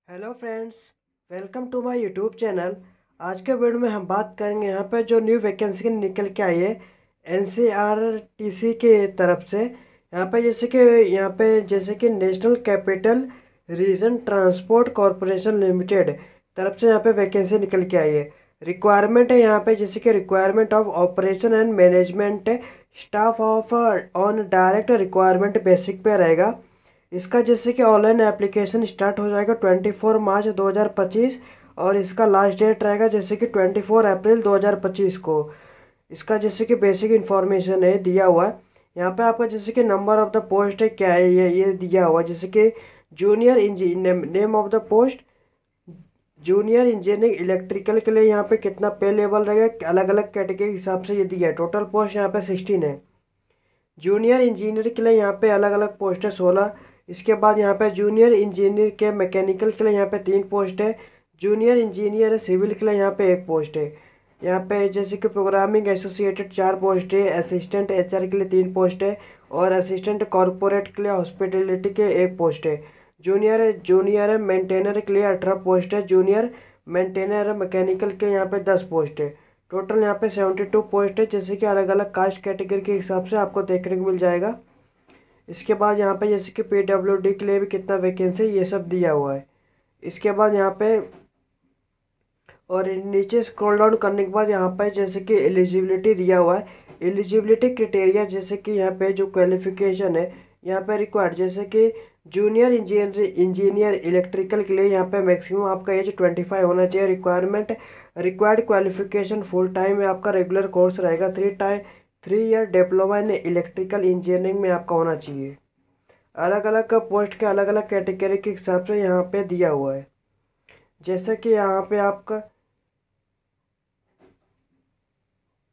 Hello friends, welcome to my YouTube channel. आज के video में हम बात करेंगे यहाँ पे जो न्यू वैकेंसी निकल के आई है एनसीईआरटी के तरफ से। यहाँ पे जैसे कि national capital region transport corporation limited तरफ से यहाँ पे वैकेंसी निकल के आई है। रिक्वायरमेंट है यहाँ पे जैसे कि requirement of operation and management staff of on direct requirement basic पे रहेगा। इसका जैसे कि ऑनलाइन एप्लीकेशन स्टार्ट हो जाएगा 24 मार्च 2025 और इसका लास्ट डेट रहेगा जैसे कि 24 अप्रैल 2025 को। इसका जैसे कि बेसिक इन्फॉर्मेशन है दिया हुआ है यहाँ पे। आपका जैसे कि नंबर ऑफ द पोस्ट है क्या है ये दिया हुआ है जैसे कि junior engineer name of the post junior engineering electrical के लिए यहाँ पे कितना पे लेवल रहेगा अलग अलग कैटेगरी के हिसाब से ये दिया है। टोटल पोस्ट यहाँ पे 16 है। जूनियर इंजीनियर के लिए यहाँ पे अलग अलग पोस्ट है 16। इसके बाद यहाँ पे जूनियर इंजीनियर के मैकेनिकल के लिए यहाँ पे 3 पोस्ट है। जूनियर इंजीनियर सिविल के लिए यहाँ पे 1 पोस्ट है। यहाँ पे जैसे कि प्रोग्रामिंग एसोसिएटेड 4 पोस्ट है। असिस्टेंट एचआर के लिए 3 पोस्ट है और असिस्टेंट कॉरपोरेट के लिए हॉस्पिटलिटी के 1 पोस्ट है। जूनियर मेंटेनर के लिए 18 पोस्ट है। जूनियर मेंटेनर मैकेनिकल के यहाँ पे 10 पोस्ट है। टोटल यहाँ पे 72 पोस्ट है जैसे कि अलग अलग कास्ट कैटेगरी के हिसाब से आपको देखने को मिल जाएगा। इसके बाद यहाँ पे जैसे कि पीडब्ल्यूडी के लिए भी कितना वैकेंसी ये सब दिया हुआ है। इसके बाद यहाँ पे और नीचे स्क्रॉल डाउन करने के बाद यहाँ पे जैसे कि एलिजिबिलिटी दिया हुआ है। एलिजिबिलिटी क्राइटेरिया जैसे कि यहाँ पे जो क्वालिफिकेशन है यहाँ पे रिक्वायर्ड जैसे कि जूनियर इंजीनियर इलेक्ट्रिकल के लिए यहाँ पे मैक्सिमम आपका एज 25 होना चाहिए। रिक्वायर्ड क्वालिफिकेशन फुल टाइम में आपका रेगुलर कोर्स रहेगा। 3 year diploma in electrical engineering में आपका होना चाहिए। अलग अलग पोस्ट के अलग अलग कैटेगरी के हिसाब से यहाँ पे दिया हुआ है। जैसे कि यहाँ पे आपका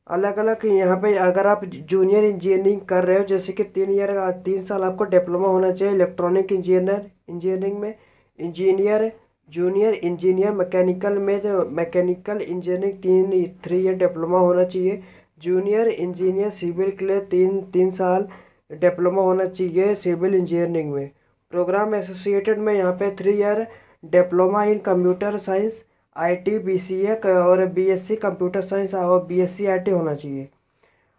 अलग अलग यहाँ पे अगर आप जूनियर इंजीनियरिंग कर रहे हो जैसे कि 3 साल आपको डिप्लोमा होना चाहिए इलेक्ट्रॉनिक इंजीनियरिंग में। इंजीनियर जूनियर इंजीनियर मैकेनिकल में जो मैकेनिकल इंजीनियरिंग 3 ईयर डिप्लोमा होना चाहिए। जूनियर इंजीनियर सिविल के लिए 3 साल डिप्लोमा होना चाहिए सिविल इंजीनियरिंग में। प्रोग्राम एसोसिएटेड में यहाँ पे 3 year diploma in computer science IT BCA और बीएससी कंप्यूटर साइंस और बीएससी आईटी होना चाहिए।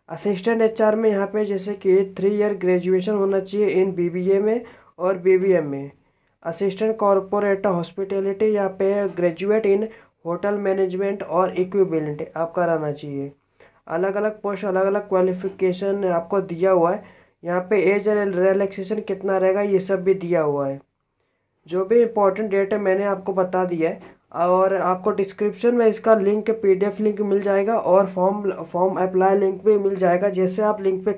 असिस्टेंट एचआर में यहाँ पे जैसे कि 3 ईयर ग्रेजुएशन होना चाहिए इन बीबीए में और बीबीएम में। असिस्टेंट कॉरपोरेट हॉस्पिटलिटी यहाँ पे ग्रेजुएट इन होटल मैनेजमेंट और इक्विवेलेंट आपका रहना चाहिए। अलग अलग पोस्ट अलग अलग क्वालिफिकेशन आपको दिया हुआ है। यहाँ पे एज रिलैक्सेशन कितना रहेगा ये सब भी दिया हुआ है। जो भी इम्पोर्टेंट डेट है मैंने आपको बता दिया है और आपको डिस्क्रिप्शन में इसका लिंक पीडीएफ लिंक मिल जाएगा और फॉर्म अप्लाई लिंक भी मिल जाएगा। जैसे आप लिंक पे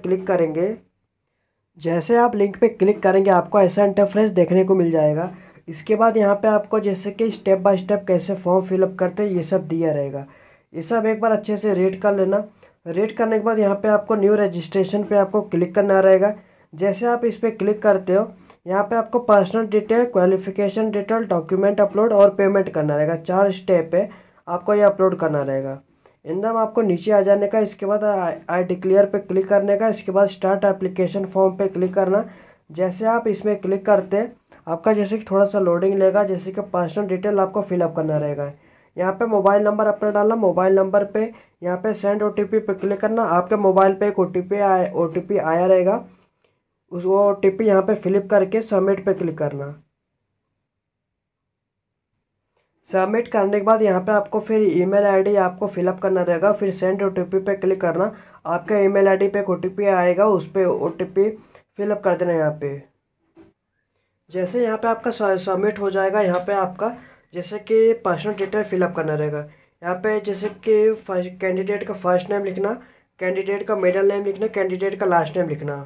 क्लिक करेंगे आपको ऐसा इंटरफेस देखने को मिल जाएगा। इसके बाद यहाँ पे आपको जैसे कि स्टेप बाय स्टेप कैसे फॉर्म फिलअप करते हैं ये सब दिया रहेगा। ये सब एक बार अच्छे से रीड कर लेना। रीड करने के बाद यहाँ पे आपको न्यू रजिस्ट्रेशन पे आपको क्लिक करना रहेगा। जैसे आप इस पर क्लिक करते हो यहाँ पे आपको personal detail qualification detail document upload और पेमेंट करना रहेगा। 4 स्टेप है आपको ये अपलोड करना रहेगा। एकदम आपको नीचे आ जाने का। इसके बाद आई डिक्लेयर पे क्लिक करने का। इसके बाद स्टार्ट एप्लीकेशन फॉर्म पे क्लिक करना। जैसे आप इसमें क्लिक करते हैं आपका जैसे कि थोड़ा सा लोडिंग लेगा जैसे कि पर्सनल डिटेल आपको फिलअप करना रहेगा। यहाँ पे मोबाइल नंबर अपना डालना। मोबाइल नंबर पे यहाँ पे सेंड ओटीपी पे क्लिक करना। आपके मोबाइल पे एक ओटीपी आया रहेगा। उस वो ओटीपी यहाँ पे फिलअप करके सबमिट पे क्लिक करना। सबमिट करने के बाद यहाँ पे आपको फिर ईमेल आईडी आपको फिलअप करना रहेगा। फिर सेंड ओटीपी पे क्लिक करना। आपके ईमेल आईडी पे एक ओटीपी आएगा उस पर ओटीपी फिलअप कर देना यहाँ पे। जैसे यहाँ पे आपका सबमिट हो जाएगा यहाँ पे आपका जैसे कि पर्सनल डिटेल फिलअप करना रहेगा। यहाँ पे जैसे कि कैंडिडेट का फर्स्ट नेम लिखना, कैंडिडेट का मिडिल नेम लिखना, कैंडिडेट का लास्ट नेम लिखना।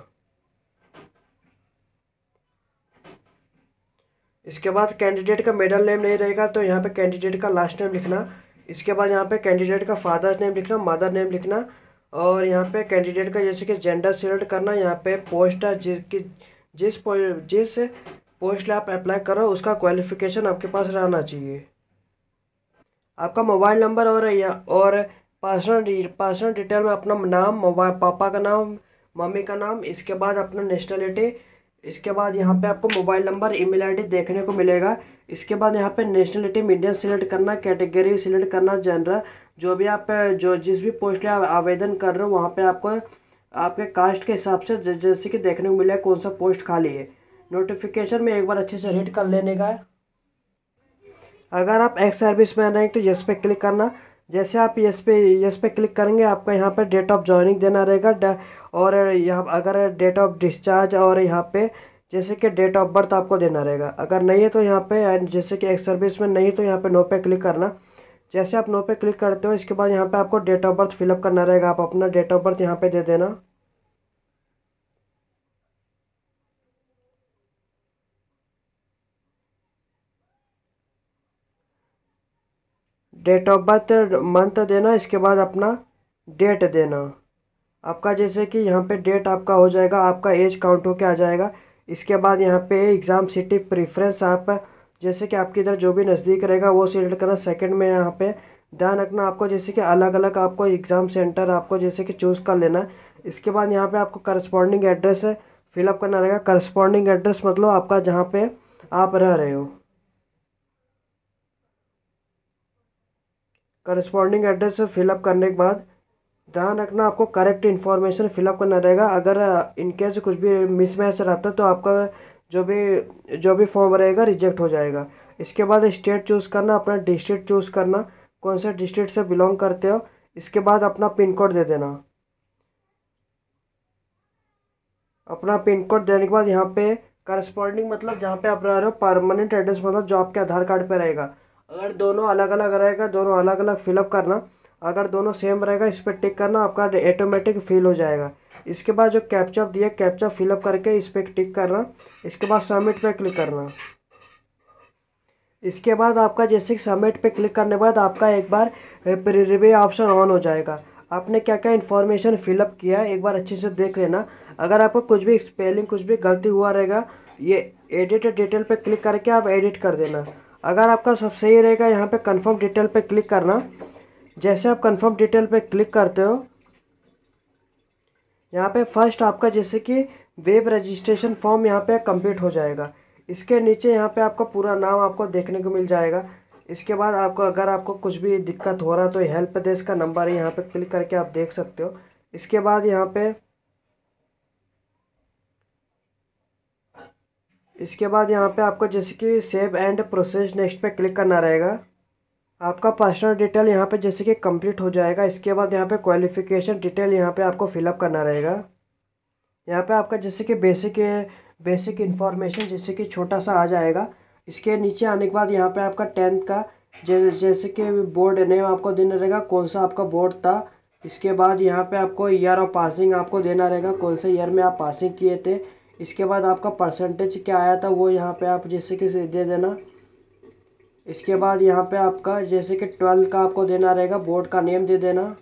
इसके बाद कैंडिडेट का मिडिल नेम नहीं रहेगा तो यहाँ पे कैंडिडेट का लास्ट नेम लिखना। इसके बाद यहाँ पे कैंडिडेट का फादर नेम लिखना, मदर नेम लिखना और यहाँ पे कैंडिडेट का जैसे कि जेंडर सिलेक्ट करना। यहाँ पे पोस्ट जिस पोस्ट आप अप्लाई करो उसका क्वालिफिकेशन आपके पास रहना चाहिए। आपका मोबाइल नंबर और पर्सनल डिटेल में अपना नाम, मोबाइल पापा का नाम, मम्मी का नाम, इसके बाद अपना नेशनलिटी, इसके बाद यहाँ पे आपको मोबाइल नंबर, ईमेल आईडी देखने को मिलेगा। इसके बाद यहाँ पे नेशनलिटी इंडियन सिलेक्ट करना, कैटेगरी सिलेक्ट करना जनरल। जो भी आप जो जिस भी पोस्ट में आप आवेदन कर रहे हो वहाँ पे आपको आपके कास्ट के हिसाब से जैसे कि देखने को मिलेगा कौन सा पोस्ट खाली है। नोटिफिकेशन में एक बार अच्छे से रीड कर लेने का है। अगर आप एक्स सर्विस मैन हैं तो यस पे क्लिक करना। जैसे आप यस पे क्लिक करेंगे आपका यहाँ पे डेट ऑफ जॉइनिंग देना रहेगा, और यहाँ अगर डेट ऑफ डिस्चार्ज और यहाँ पे जैसे कि डेट ऑफ बर्थ आपको देना रहेगा। अगर नहीं है तो यहाँ पे जैसे कि एक्स सर्विस में नहीं तो यहाँ पे नो पे क्लिक करना। जैसे आप नो पे क्लिक करते हो इसके बाद यहाँ पे आपको डेट ऑफ बर्थ फिलअप करना रहेगा। आप अपना डेट ऑफ बर्थ यहाँ पे दे देना। डेट ऑफ बर्थ मंथ देना, इसके बाद अपना डेट देना। आपका जैसे कि यहाँ पे डेट आपका हो जाएगा, आपका एज काउंट होके आ जाएगा। इसके बाद यहाँ पे एग्ज़ाम सिटी प्रेफरेंस आप जैसे कि आपके इधर जो भी नज़दीक रहेगा वो सिलेक्ट करना। सेकंड में यहाँ पे ध्यान रखना आपको जैसे कि अलग अलग आपको एग्ज़ाम सेंटर आपको जैसे कि चूज़ कर लेना। इसके बाद यहाँ पे आपको करस्पॉन्डिंग एड्रेस फिलअप करना रहेगा। करस्पॉन्डिंग एड्रेस मतलब आपका जहाँ पे आप रह रहे हो। करस्पॉन्डिंग एड्रेस फिलअप करने के बाद ध्यान रखना आपको करेक्ट इन्फॉर्मेशन फिलअप करना रहेगा। अगर इनकेस कुछ भी मिसमैच रहता है तो आपका जो भी फॉर्म रहेगा रिजेक्ट हो जाएगा। इसके बाद स्टेट चूज़ करना, अपना डिस्ट्रिक्ट चूज़ करना, कौन से डिस्ट्रिक्ट से बिलोंग करते हो। इसके बाद अपना पिन कोड दे देना। अपना पिन कोड देने के बाद यहाँ पे करस्पॉन्डिंग मतलब जहाँ पे आप रह रहे हो, परमानेंट एड्रेस मतलब जो आपके आधार कार्ड पे रहेगा। अगर दोनों अलग अलग रहेगा दोनों अलग अलग फिलअप करना। अगर दोनों सेम रहेगा इस पर टिक करना, आपका ऑटोमेटिक फिल हो जाएगा। इसके बाद जो कैप्चा दिया कैप्चा फिलअप करके इस पर टिक करना। इसके बाद सबमिट पे क्लिक करना। इसके बाद आपका जैसे सबमिट पे क्लिक करने के बाद आपका एक बार प्रीव्यू ऑप्शन ऑन हो जाएगा। आपने क्या क्या इन्फॉर्मेशन फिलअप किया है एक बार अच्छे से देख लेना। अगर आपको कुछ भी स्पेलिंग कुछ भी गलती हुआ रहेगा ये एडिट डिटेल पे क्लिक करके आप एडिट कर देना। अगर आपका सब सही रहेगा यहाँ पे कंफर्म डिटेल पे क्लिक करना। जैसे आप कंफर्म डिटेल पे क्लिक करते हो यहाँ पे फर्स्ट आपका जैसे कि वेब रजिस्ट्रेशन फॉर्म यहाँ पे कंप्लीट हो जाएगा। इसके नीचे यहाँ पे आपका पूरा नाम आपको देखने को मिल जाएगा। इसके बाद आपको अगर आपको कुछ भी दिक्कत हो रहा है तो हेल्प डेस्क का नंबर है, यहाँ पे क्लिक करके आप देख सकते हो। इसके बाद यहाँ पे आपको जैसे कि सेव एंड प्रोसेस नेक्स्ट पे क्लिक करना रहेगा। आपका पर्सनल डिटेल यहाँ पे जैसे कि कंप्लीट हो जाएगा। इसके बाद यहाँ पे क्वालिफिकेशन डिटेल यहाँ पे आपको फिलअप करना रहेगा। यहाँ पे आपका जैसे कि बेसिक इन्फॉर्मेशन जैसे कि छोटा सा आ जाएगा। इसके नीचे आने के बाद यहाँ पे आपका 10th का जैसे कि बोर्ड नेम आपको देना रहेगा, कौन सा आपका बोर्ड था। इसके बाद यहाँ पे आपको ईयर ऑफ पासिंग आपको देना रहेगा, कौन से ईयर में आप पासिंग किए थे। इसके बाद आपका परसेंटेज क्या आया था वो यहाँ पे आप जैसे कि दे देना। इसके बाद यहाँ पे आपका जैसे कि 12th का आपको देना रहेगा, बोर्ड का नेम दे देना।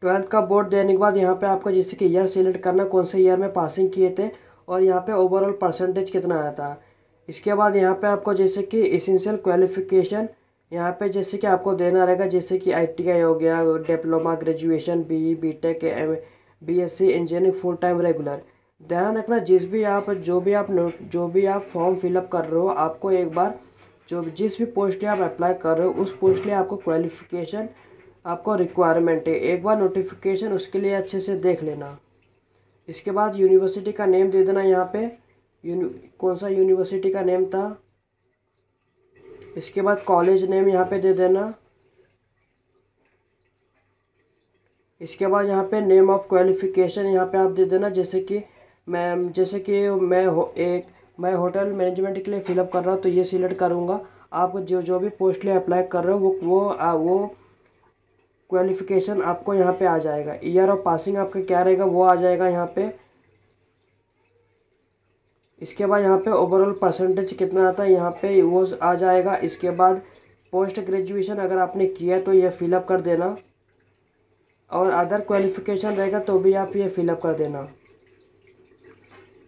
ट्वेल्थ का बोर्ड देने के बाद यहाँ पे आपको जैसे कि ईयर सिलेक्ट करना, कौन से ईयर में पासिंग किए थे और यहाँ पे ओवरऑल परसेंटेज कितना आया था। इसके बाद यहाँ पे आपको जैसे कि एसेंशियल क्वालिफिकेशन यहाँ पे जैसे कि आपको देना रहेगा, जैसे कि ITI हो गया, diploma, graduation, BE, BTech, BSc engineering, full time regular. ध्यान रखना जो भी आप फॉर्म फिलअप कर रहे हो आपको एक बार जिस भी पोस्ट आप अप्लाई कर रहे हो उस पोस्ट लिए आपको क्वालिफिकेशन आपको रिक्वायरमेंट है, एक बार नोटिफिकेशन उसके लिए अच्छे से देख लेना। इसके बाद यूनिवर्सिटी का नेम दे देना यहाँ पे, कौन सा यूनिवर्सिटी का नेम था। इसके बाद कॉलेज नेम यहाँ पे दे देना। इसके बाद यहाँ पे नेम ऑफ क्वालिफिकेशन यहाँ पे आप दे देना, जैसे कि मैं होटल मैनेजमेंट के लिए फिलअप कर रहा हूँ तो ये सिलेक्ट करूँगा। आप जो भी पोस्ट लिए अप्लाई कर रहे हो वो क्वालिफिकेशन आपको यहाँ पे आ जाएगा। ईयर ऑफ पासिंग आपका क्या रहेगा वो आ जाएगा यहाँ पे। इसके बाद यहाँ पे ओवरऑल परसेंटेज कितना आता है यहाँ पे वो आ जाएगा। इसके बाद पोस्ट ग्रेजुएशन अगर आपने किया तो ये फिलअप कर देना, और अदर क्वालिफिकेशन रहेगा तो भी आप ये फिलअप कर देना।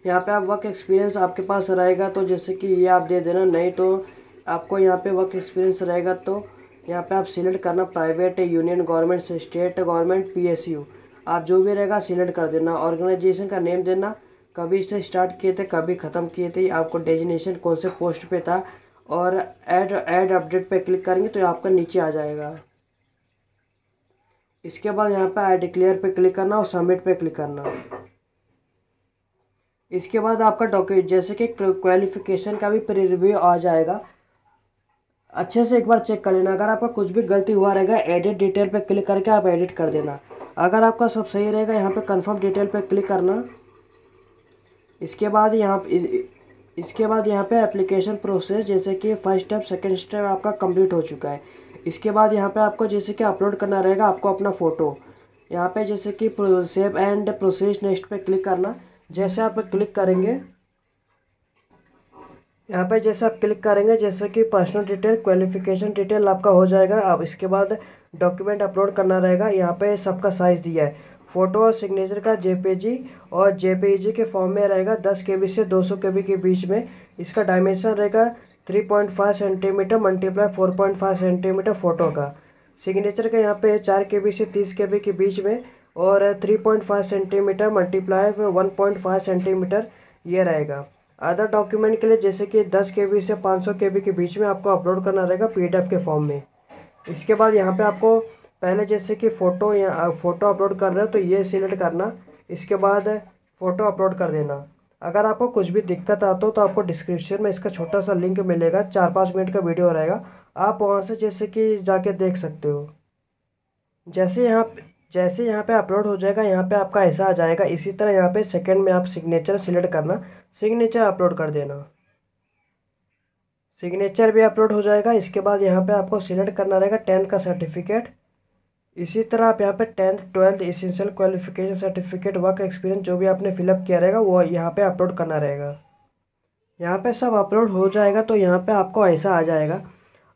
यहाँ पे आप वर्क एक्सपीरियंस आपके पास रहेगा तो जैसे कि ये आप दे देना, नहीं तो आपको यहाँ पे वर्क एक्सपीरियंस रहेगा तो यहाँ पे आप सिलेक्ट करना private, union government, state government, PSU, आप जो भी रहेगा सिलेक्ट कर देना। ऑर्गेनाइजेशन का नेम देना, कभी इसे स्टार्ट किए थे, कभी ख़त्म किए थे, आपको डेजिग्नेशन कौन से पोस्ट पे था, और ऐड अपडेट पे क्लिक करेंगे तो आपका नीचे आ जाएगा। इसके बाद यहाँ पे आई डिक्लेयर पे क्लिक करना और सबमिट पे क्लिक करना। इसके बाद आपका डॉक्यूमेंट जैसे कि क्वालिफिकेशन का भी प्री रिव्यू आ जाएगा, अच्छे से एक बार चेक कर लेना। अगर आपका कुछ भी गलती हुआ रहेगा, एडिट डिटेल पे क्लिक करके आप एडिट कर देना। अगर आपका सब सही रहेगा, यहाँ पे कंफर्म डिटेल पे क्लिक करना। इसके बाद यहाँ पे एप्लीकेशन प्रोसेस, जैसे कि फर्स्ट स्टेप सेकंड स्टेप आपका कंप्लीट हो चुका है। इसके बाद यहाँ पे आपको जैसे कि अपलोड करना रहेगा आपको अपना फ़ोटो। यहाँ पे जैसे कि सेव एंड प्रोसेस नेक्स्ट पे क्लिक करना। जैसे आप क्लिक करेंगे, यहाँ पे जैसे आप क्लिक करेंगे, जैसे कि पर्सनल डिटेल, क्वालिफिकेशन डिटेल आपका हो जाएगा। अब इसके बाद डॉक्यूमेंट अपलोड करना रहेगा। यहाँ पे सबका साइज़ दिया है, फ़ोटो और सिग्नेचर का JPG और JPEG के फॉर्म में रहेगा, 10 KB से 200 KB के बीच में। इसका डायमेंशन रहेगा 3.5 सेंटीमीटर मल्टीप्लाई 4.5 सेंटीमीटर फ़ोटो का। सिग्नेचर का यहाँ पे 4 KB से 30 KB के बीच में, और 3.5 सेंटीमीटर मल्टीप्लाई 1.5 सेंटीमीटर ये रहेगा। अदर डॉक्यूमेंट के लिए जैसे कि 10 KB से 500 KB के बीच में आपको अपलोड करना रहेगा PDF के फॉर्म में। इसके बाद यहाँ पे आपको पहले जैसे कि फ़ोटो या फ़ोटो अपलोड कर रहे हो तो ये सिलेक्ट करना। इसके बाद फ़ोटो अपलोड कर देना। अगर आपको कुछ भी दिक्कत आता हो तो आपको डिस्क्रिप्शन में इसका छोटा सा लिंक मिलेगा, 4-5 मिनट का वीडियो रहेगा, आप वहाँ से जैसे कि जाके देख सकते हो। जैसे यहाँ पे अपलोड हो जाएगा, यहाँ पे आपका ऐसा आ जाएगा। इसी तरह यहाँ पे सेकंड में आप सिग्नेचर सिलेक्ट करना, सिग्नेचर अपलोड कर देना। सिग्नेचर भी अपलोड हो जाएगा। इसके बाद यहाँ पे आपको सिलेक्ट करना रहेगा 10th का सर्टिफिकेट। इसी तरह आप यहाँ पे 10th 12th essential qualification certificate, work experience जो भी आपने फिलअप किया रहेगा वो यहाँ पे अपलोड करना रहेगा। यहाँ पे सब अपलोड हो जाएगा तो यहाँ पे आपको ऐसा आ जाएगा।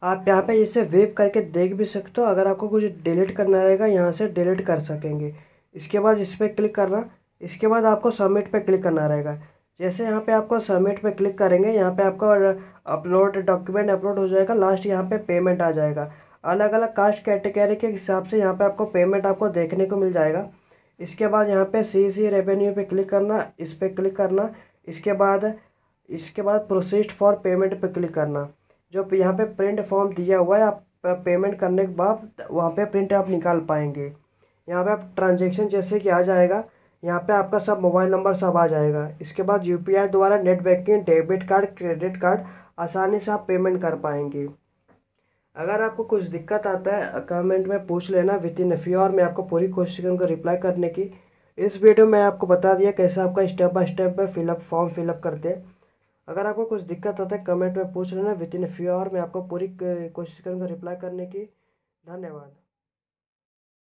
आप यहाँ पे इसे वेव करके देख भी सकते हो। अगर आपको कुछ डिलीट करना रहेगा यहाँ से डिलीट कर सकेंगे। इसके बाद इस पर क्लिक करना। इसके बाद आपको सबमिट पे क्लिक करना रहेगा। जैसे यहाँ पे आपको सबमिट पे क्लिक करेंगे, यहाँ पे आपका अपलोड डॉक्यूमेंट अपलोड हो जाएगा। लास्ट यहाँ पे पेमेंट आ जाएगा। अलग अलग कास्ट कैटेगरी के हिसाब से यहाँ पे आपको पेमेंट आपको देखने को मिल जाएगा। इसके बाद यहाँ पे CC रेवेन्यू पे क्लिक करना, इस पर क्लिक करना। इसके बाद प्रोसीड फॉर पेमेंट पे क्लिक करना। जो यहाँ पे प्रिंट फॉर्म दिया हुआ है, आप पेमेंट करने के बाद वहाँ पे प्रिंट आप निकाल पाएंगे। यहाँ पे आप ट्रांजेक्शन जैसे कि आ जाएगा, यहाँ पे आपका सब मोबाइल नंबर सब आ जाएगा। इसके बाद UPI द्वारा net banking, debit card, credit card आसानी से आप पेमेंट कर पाएंगे। अगर आपको कुछ दिक्कत आता है कमेंट में पूछ लेना, विद इन फ्यू आवर मैं आपको पूरी कोशिश करूँगा रिप्लाई करने की। इस वीडियो में आपको बता दिया कैसे आपका स्टेप बाय स्टेप में फॉर्म फिलअप करते हैं। अगर आपको कुछ दिक्कत आता है कमेंट में पूछ लेना, विद इन फ्यू आवर मैं आपको पूरी कोशिश करूँगा रिप्लाई करने की। धन्यवाद।